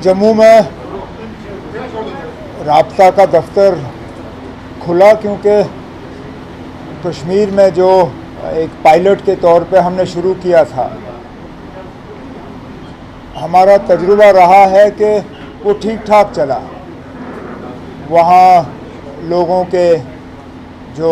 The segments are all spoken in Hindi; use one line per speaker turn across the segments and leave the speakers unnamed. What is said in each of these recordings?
जम्मू में राब्ता का दफ्तर खुला क्योंकि कश्मीर में जो एक पायलट के तौर पे हमने शुरू किया था, हमारा तजुर्बा रहा है कि वो ठीक ठाक चला। वहाँ लोगों के जो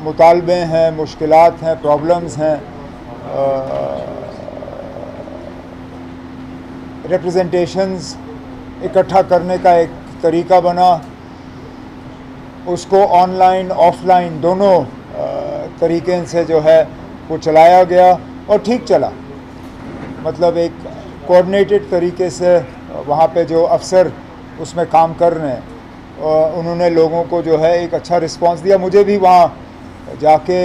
मुतालबे हैं, मुश्किलात हैं, प्रॉब्लम्स हैं, रिप्रेजेंटेशंस इकट्ठा करने का एक तरीका बना। उसको ऑनलाइन ऑफलाइन दोनों तरीके से जो है वो चलाया गया और ठीक चला। मतलब एक कोऑर्डिनेटेड तरीके से वहाँ पे जो अफसर उसमें काम कर रहे हैं उन्होंने लोगों को जो है एक अच्छा रिस्पांस दिया। मुझे भी वहाँ जाके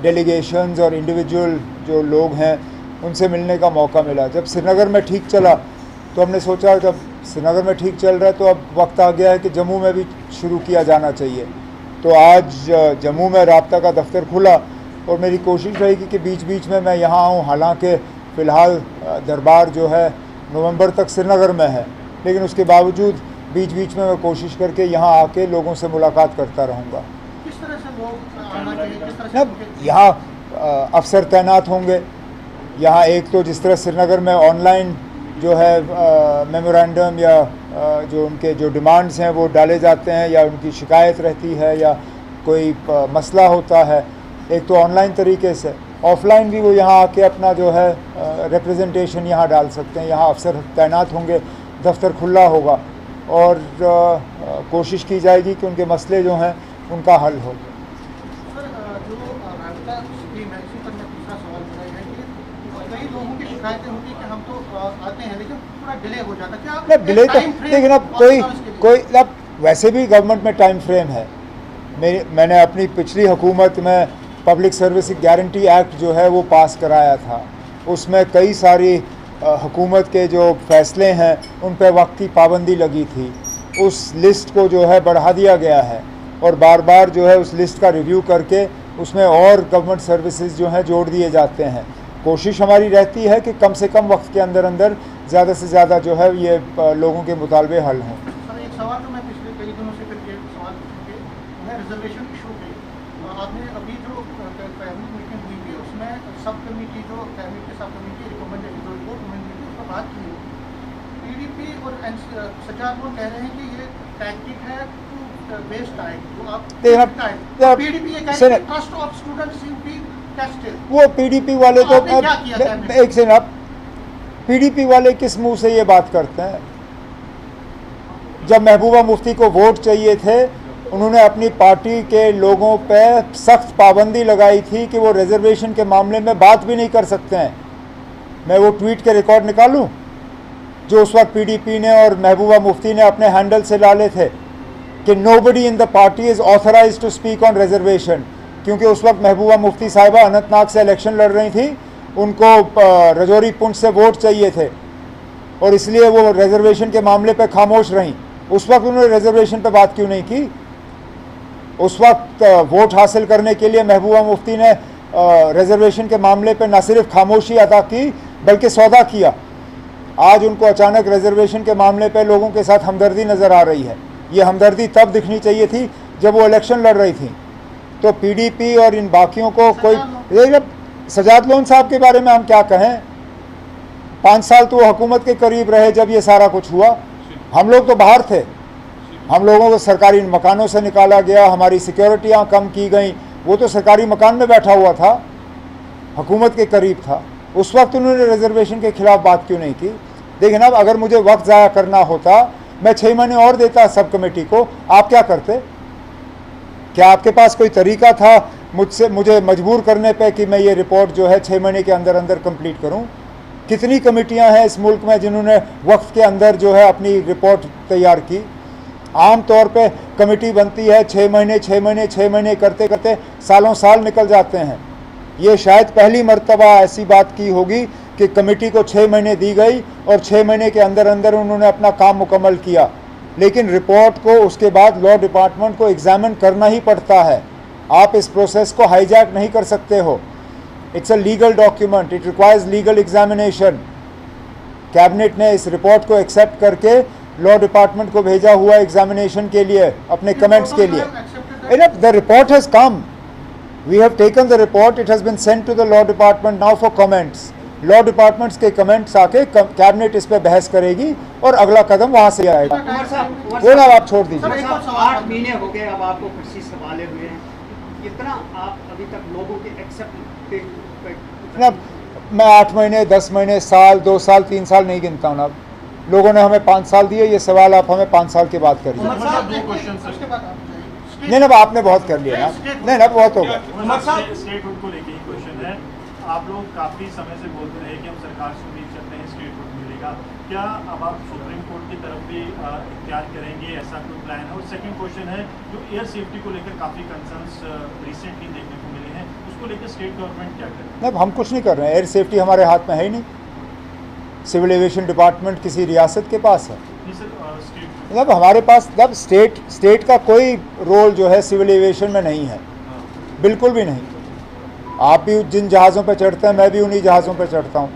डेलीगेशंस और इंडिविजुअल जो लोग हैं उनसे मिलने का मौका मिला। जब श्रीनगर में ठीक चला तो हमने सोचा जब श्रीनगर में ठीक चल रहा है तो अब वक्त आ गया है कि जम्मू में भी शुरू किया जाना चाहिए। तो आज जम्मू में राब्ता का दफ्तर खुला और मेरी कोशिश रहेगी कि बीच बीच में मैं यहाँ आऊँ। हालांकि फ़िलहाल दरबार जो है नवंबर तक श्रीनगर में है, लेकिन उसके बावजूद बीच बीच में मैं कोशिश करके यहाँ आके लोगों से मुलाकात करता रहूँगा।
किस तरह से लोग आना चाहिए, किस तरह से
यहाँ अफसर तैनात होंगे। यहाँ एक तो जिस तरह श्रीनगर में ऑनलाइन जो है मेमोरेंडम या जो उनके जो डिमांड्स हैं वो डाले जाते हैं या उनकी शिकायत रहती है या कोई मसला होता है, एक तो ऑनलाइन तरीके से। ऑफलाइन भी वो यहाँ आके अपना जो है रिप्रेजेंटेशन यहाँ डाल सकते हैं। यहाँ अफसर तैनात होंगे, दफ्तर खुला होगा और कोशिश की जाएगी कि उनके मसले जो हैं उनका हल हो।
सर, जो राब्ता स्कीम है, इसी पर मैं दूसरा सवाल मेरा है कि कई लोगों की शिकायतें होती है कि हम तो आते हैं लेकिन थोड़ा डिले हो जाता है। क्या
डिले तो लेकिन अब कोई अब वैसे भी गवर्नमेंट में टाइम फ्रेम है। मैंने अपनी पिछली हुकूमत में पब्लिक सर्विस गारंटी एक्ट जो है वो पास कराया था। उसमें कई सारी हुकूमत के जो फैसले हैं उन पर वक्त की पाबंदी लगी थी। उस लिस्ट को जो है बढ़ा दिया गया है और बार बार जो है उस लिस्ट का रिव्यू करके उसमें और गवर्नमेंट सर्विसेज जो हैं जोड़ दिए जाते हैं। कोशिश हमारी रहती है कि कम से कम वक्त के अंदर अंदर ज़्यादा से ज़्यादा जो है ये लोगों के मुतालबे हल हों।
सर, एक सवाल जो मैं पिछले कई दिनों से फिर ये सवाल पूछूंगी वो है रिजर्वेशन इशू पे। आपने अभी जो कैबिनेट मीटिंग हुई थी उसमें सब कमेटी जो कैबिनेट की सब कमेटी रिकमेंडेड जो रिपोर्ट मिली थी उस पर बात की। पीडीपी और सज्जाद लोग कह रहे हैं कि ये टैक्टिक है टू वेस्ट टाइम। तो आप पीडीपी ये कहते हैं trust of students will be tested.
वो पीडीपी वाले तो एक से आप पीडीपी वाले किस मुंह से ये बात करते हैं? जब महबूबा मुफ्ती को वोट चाहिए थे उन्होंने अपनी पार्टी के लोगों पे सख्त पाबंदी लगाई थी कि वो रिजर्वेशन के मामले में बात भी नहीं कर सकते हैं। मैं वो ट्वीट के रिकॉर्ड निकालूं जो उस वक्त पीडीपी ने और महबूबा मुफ्ती ने अपने हैंडल से डाले थे कि nobody in the party is authorised to speak on reservation. क्योंकि उस वक्त महबूबा मुफ्ती साहिबा अनंतनाग से इलेक्शन लड़ रही थी, उनको रजौरी पुंछ से वोट चाहिए थे और इसलिए वो रिजर्वेशन के मामले पे खामोश रहीं। उस वक्त उन्होंने रिजर्वेशन पे बात क्यों नहीं की? उस वक्त वोट हासिल करने के लिए महबूबा मुफ्ती ने रिजर्वेशन के मामले पे न सिर्फ खामोशी अदा की बल्कि सौदा किया। आज उनको अचानक रिजर्वेशन के मामले पे लोगों के साथ हमदर्दी नज़र आ रही है। ये हमदर्दी तब दिखनी चाहिए थी जब वो इलेक्शन लड़ रही थी। तो पीडीपी और इन बाकियों को कोई सजाद लोन साहब के बारे में हम क्या कहें? 5 साल तो वो हुकूमत के करीब रहे जब ये सारा कुछ हुआ। हम लोग तो बाहर थे, हम लोगों को सरकारी मकानों से निकाला गया, हमारी सिक्योरिटियाँ कम की गई। वो तो सरकारी मकान में बैठा हुआ था, हुकूमत के करीब था। उस वक्त उन्होंने रिजर्वेशन के ख़िलाफ़ बात क्यों नहीं की? देखिए ना, अब अगर मुझे वक्त ज़ाया करना होता मैं 6 महीने और देता सब कमेटी को। आप क्या करते? क्या आपके पास कोई तरीका था मुझे मजबूर करने पे कि मैं ये रिपोर्ट जो है 6 महीने के अंदर अंदर कंप्लीट करूं? कितनी कमेटियां हैं इस मुल्क में जिन्होंने वक्त के अंदर जो है अपनी रिपोर्ट तैयार की? आम तौर पे कमेटी बनती है 6 महीने करते करते सालों साल निकल जाते हैं। ये शायद पहली मर्तबा ऐसी बात की होगी कि कमेटी को 6 महीने दी गई और 6 महीने के अंदर अंदर उन्होंने अपना काम मुकम्मल किया। लेकिन रिपोर्ट को उसके बाद लॉ डिपार्टमेंट को एग्जामिन करना ही पड़ता है। आप इस प्रोसेस को हाईजैक नहीं कर सकते हो। It's a legal document, it requires legal examination. Cabinet ने इस रिपोर्ट को एक्सेप्ट करके लॉ डिपार्टमेंट को भेजा हुआ एग्जामिनेशन के लिए अपने कमेंट्स के लिए. Enough, the report has come. We have taken the report. It has been sent to the law department now for comments. Law departments के कमेंट्स आके कैबिनेट इस पे बहस करेगी और अगला कदम वहां से आएगा. वो ना आप छोड़ दीजिए.
8 महीने हो गए अब आपको कृषि संभाले हुए हैं, कितना आप अभी तक लोगों के एक्सेप्ट
ना, मैं 8 महीने 10 महीने साल 2 साल 3 साल नहीं गिनता हूँ. अब लोगों ने हमें 5 साल दिए, ये सवाल आप हमें 5 साल के बाद करिए. नहीं ना, आपने बहुत कर लिया ना. नहीं ना, बहुत होगा.
स्टेटहुड को लेके क्वेश्चन है. आप लोग काफी समय से बोलते रहे कि हम सरकार से उम्मीद करते हैं स्टेटहुड मिलेगा. क्या अब आप सुप्रीम कोर्ट की तरफ भी इख्तियार करेंगे, ऐसा कोई प्लान है? और सेकंड क्वेश्चन है, जो एयर सेफ्टी को लेकर काफी कंसर्न्स रिसेंटली देखने को मिले हैं, उसको लेकर स्टेट गवर्नमेंट क्या करे?
नहीं, हम कुछ नहीं कर रहे हैं. एयर सेफ्टी हमारे हाथ में है ही नहीं. सिविल एविएशन डिपार्टमेंट किसी रियासत के पास है. मतलब हमारे पास मतलब स्टेट का कोई रोल जो है सिविल एविएशन में नहीं है, बिल्कुल भी नहीं. आप भी जिन जहाज़ों पे चढ़ते हैं, मैं भी उन्हीं जहाज़ों पे चढ़ता हूँ.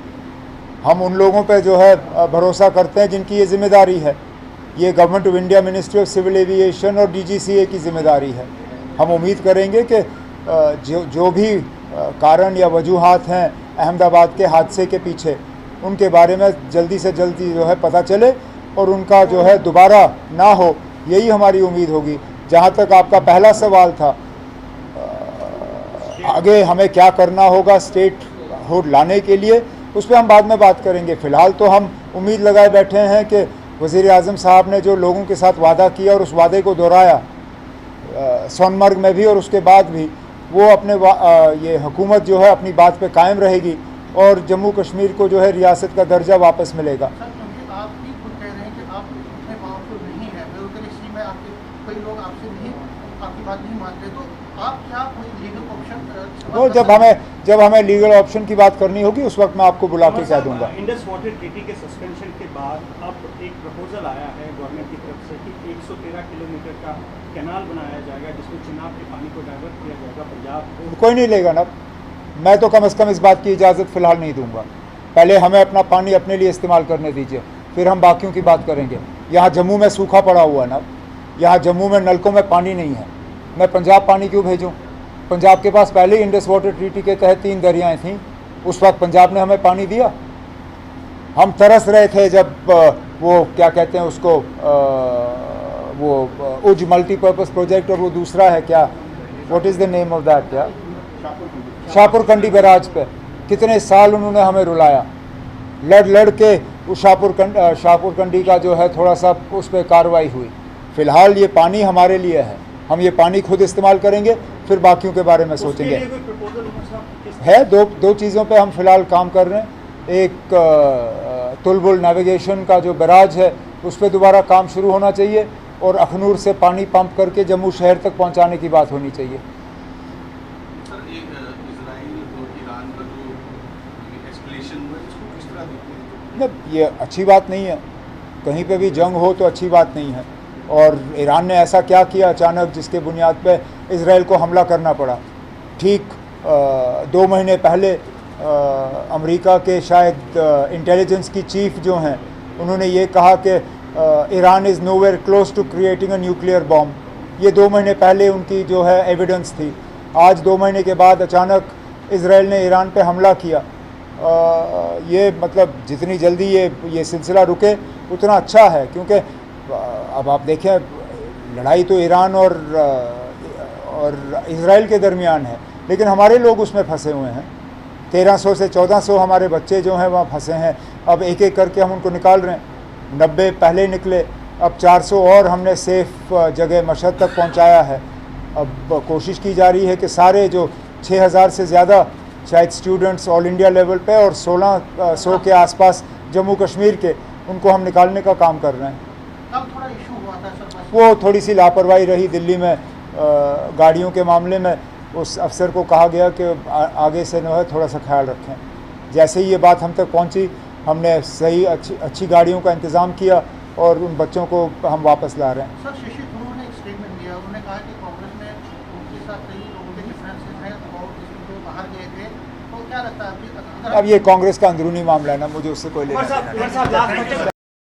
हम उन लोगों पे जो है भरोसा करते हैं जिनकी ये जिम्मेदारी है. ये government of India ministry of civil aviation और DGCA की जिम्मेदारी है. हम उम्मीद करेंगे कि जो भी कारण या वजूहात हैं अहमदाबाद के हादसे के पीछे, उनके बारे में जल्दी से जल्दी जो है पता चले और उनका जो है दोबारा ना हो, यही हमारी उम्मीद होगी. जहाँ तक आपका पहला सवाल था, आगे हमें क्या करना होगा स्टेट हुड लाने के लिए, उस पर हम बाद में बात करेंगे. फ़िलहाल तो हम उम्मीद लगाए बैठे हैं कि वज़ीर आज़म साहब ने जो लोगों के साथ वादा किया और उस वादे को दोहराया सोनमर्ग में भी और उसके बाद भी, वो अपने ये हुकूमत जो है अपनी बात पे कायम रहेगी और जम्मू कश्मीर को जो है रियासत का दर्जा वापस मिलेगा.
आप भी खुद कह रहे हैं कि आप उतने पावरफुल नहीं है, ब्यूरोक्रेसी में आपके कई लोग आपसे नहीं, आपकी बात नहीं मानते, तो आप क्या कोई लीगल ऑप्शन?
वो जब हमें लीगल ऑप्शन की बात करनी होगी उस वक्त मैं आपको बुला के कह दूंगा.
इंडस वाटर ट्रीटी के सस्पेंशन के बाद अब एक प्रपोजल आया है गवर्नमेंट की तरफ से कि 113 किलोमीटर का कैनाल बनाया जाएगा जिसमें चिनाब के पानी को डाइवर्ट किया जाएगा पंजाब को.
कोई नहीं लेगा ना. मैं तो कम से कम इस बात की इजाज़त फ़िलहाल नहीं दूंगा. पहले हमें अपना पानी अपने लिए इस्तेमाल करने दीजिए, फिर हम बाकियों की बात करेंगे. यहाँ जम्मू में सूखा पड़ा हुआ है ना, यहाँ जम्मू में नलकों में पानी नहीं है. मैं पंजाब पानी क्यों भेजूँ? पंजाब के पास पहले ही इंडस वाटर ट्रीटी के तहत 3 दरियाएँ थीं. उस वक्त पंजाब ने हमें पानी दिया. हम तरस रहे थे जब वो क्या कहते हैं उसको, वो उज मल्टीपर्पज़ प्रोजेक्ट और वो दूसरा है क्या, what is the name of that, क्या शाहपुर कंडी बैराज पे कितने साल उन्होंने हमें रुलाया. लड़ के उस शाहपुर कंडी का जो है थोड़ा सा उस पर कार्रवाई हुई. फ़िलहाल ये पानी हमारे लिए है, हम ये पानी खुद इस्तेमाल करेंगे, फिर बाकियों के बारे में सोचेंगे. है दो चीज़ों पे हम फ़िलहाल काम कर रहे हैं. एक तुलबुल नेविगेशन का जो बैराज है उस पर दोबारा काम शुरू होना चाहिए और अखनूर से पानी पंप करके जम्मू शहर तक पहुंचाने की बात होनी चाहिए.
सर, इजराइल और ईरान का जो एस्केलेशन हुआ है, इसको किस तरह देखते हैं?
ये अच्छी बात नहीं है. कहीं पे भी जंग हो तो अच्छी बात नहीं है. और ईरान ने ऐसा क्या किया अचानक जिसके बुनियाद पे इजराइल को हमला करना पड़ा? ठीक 2 महीने पहले अमेरिका के शायद इंटेलिजेंस की चीफ जो हैं, उन्होंने ये कहा कि Iran is nowhere close to creating a nuclear bomb. ये 2 महीने पहले उनकी जो है एविडेंस थी. आज 2 महीने के बाद अचानक इजराइल ने ईरान पे हमला किया. ये मतलब जितनी जल्दी ये सिलसिला रुके उतना अच्छा है, क्योंकि अब आप देखें लड़ाई तो ईरान और इजराइल के दरमियान है, लेकिन हमारे लोग उसमें फंसे हुए हैं. 1300 से 1400 हमारे बच्चे जो हैं वहाँ फंसे हैं. अब एक एक करके हम उनको निकाल रहे हैं. 90 पहले निकले, अब 400 और हमने सेफ जगह मशहद तक पहुँचाया है. अब कोशिश की जा रही है कि सारे जो 6000 से ज़्यादा शायद स्टूडेंट्स ऑल इंडिया लेवल पे और 1600 के आसपास जम्मू कश्मीर के, उनको हम निकालने का काम कर रहे हैं.
कब थोड़ा इशू हुआ था सर?
वो थोड़ी सी लापरवाही रही दिल्ली में गाड़ियों के मामले में. उस अफसर को कहा गया कि आगे से जो है थोड़ा सा ख्याल रखें. जैसे ही ये बात हम तक पहुंची, हमने सही अच्छी गाड़ियों का इंतज़ाम किया और उन बच्चों को हम वापस ला रहे हैं.
सर, शशि थरूर ने एक स्टेटमेंट दिया. उन्होंने कहा कि कांग्रेस में उनके साथ कई लोगों के डिफरेंसेस हैं और जो बाहर गए थे, तो क्या लगता है
अब ये कांग्रेस का अंदरूनी मामला है ना, मुझे उससे कोई लेना
उमर साहब लास्ट क्वेश्चन